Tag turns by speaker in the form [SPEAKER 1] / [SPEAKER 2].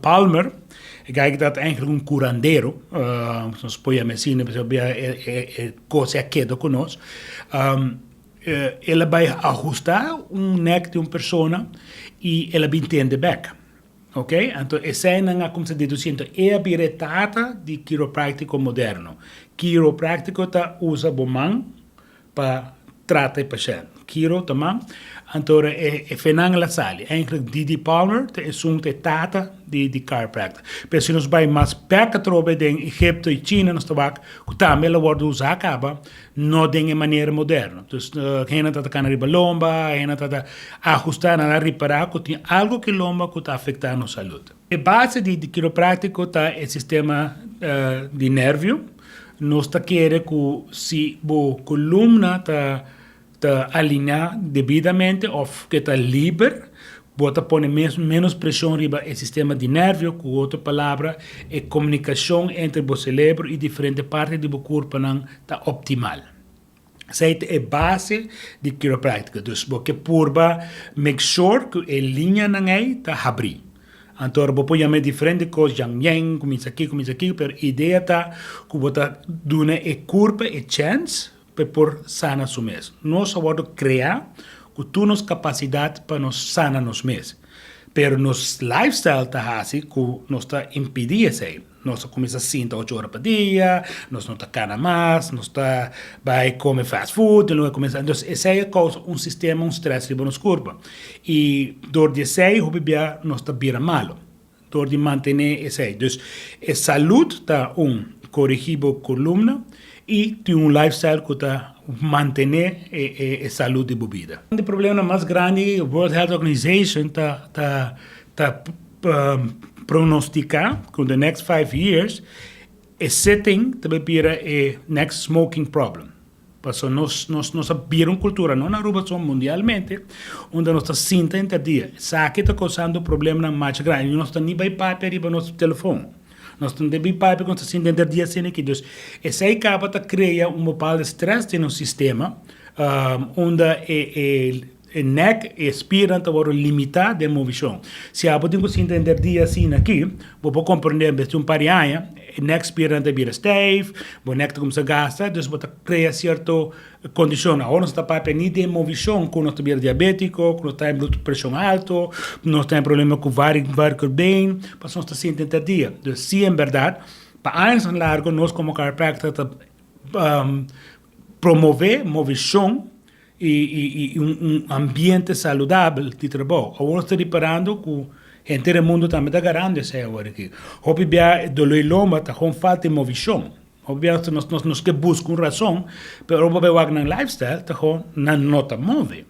[SPEAKER 1] Palmer, kijk dat eigenlijk un curandero, nos poi medicina, cose a quedo con nos. Ela vai ajustar neck de uma persona e ela vai entender back. Ok? Então, essa é como se diz, é a habilidade de quiroprático moderno. Quiroprático usa a mão para tratar o paciente. Quiro também. Então, é fenang la sali. Eigenlijk Didi Palmer é um tata de chiropractor. Mas se nós vai mais perto trobe em Egipto e China, nós tabak, que também ela pode usar acaba, não de maneira moderna. Então, quem não está canariba lomba, quem não está ajustar, não reparar, que tem algo que lomba que está afetando a saúde. A base de quiroprático está o sistema de nervio. Nós está querendo que se a coluna está alinhar devidamente ou que está livre, bota pôr menos pressão riba o sistema de nervio, com outra palavra, é comunicação entre o cérebro e diferentes partes do corpo não está optimal. Essa é a base de quiroprática. Então, porque purba make sure que a linha não está abrir. Então, você pode chamar diferentes coisas, yang, começa aqui, mas a ideia está que você dá a corpo a chance por sana su mes. Nós vamos criar que tu nos capacidade para nos sana nos mes. Pero nos lifestyle está assim que nos está impedir isso. Nós começamos a 5 8 horas por dia, nós não está cana mais, nós está vai comer fast food, não começa. Então, essa é causa sistema stress no nosso corpo. E dor de sei, o bebê nós está vira malo. Dor de manter esse. Então, a saúde está corrigível coluna e tem lifestyle que está manter a saúde de vida. O problema mais grande, a World Health Organization está pronosticar que the next 5 years a setting também para a next smoking problem. Porque nós viram cultura, não na Aruba, só mundialmente, onde nós estamos sinta entre dia. Sabe que está causando problema mais grande. Nós estamos nem bem para o nosso telefone. Nós temos de papo quando se entender dia sem aqui. Então, essa aí acaba de criar bocado de stress no sistema, onde o neck expira para limitar a movição. Se a botinho se entender dia assim aqui, vou compreender que um parianha, o neck expira para vir stave, o neck como se gasta, então você cria certa condição. Agora nós está papo nem de movição, quando nós estamos diabético, quando nós temos pressão alta, nós temos problema com varicose bem, mas nós está se entender dia. Então, se em verdade, para anos largo, nós como chiropractor promover movição e ambiente saudável de trabalho. Agora nós estamos reparando que gente do mundo também está garante isso agora aqui. Hoje bem, dolor lomba está com falta de movição. Hoje nós que buscamos razão, mas hoje bem, o lifestyle está com não está move.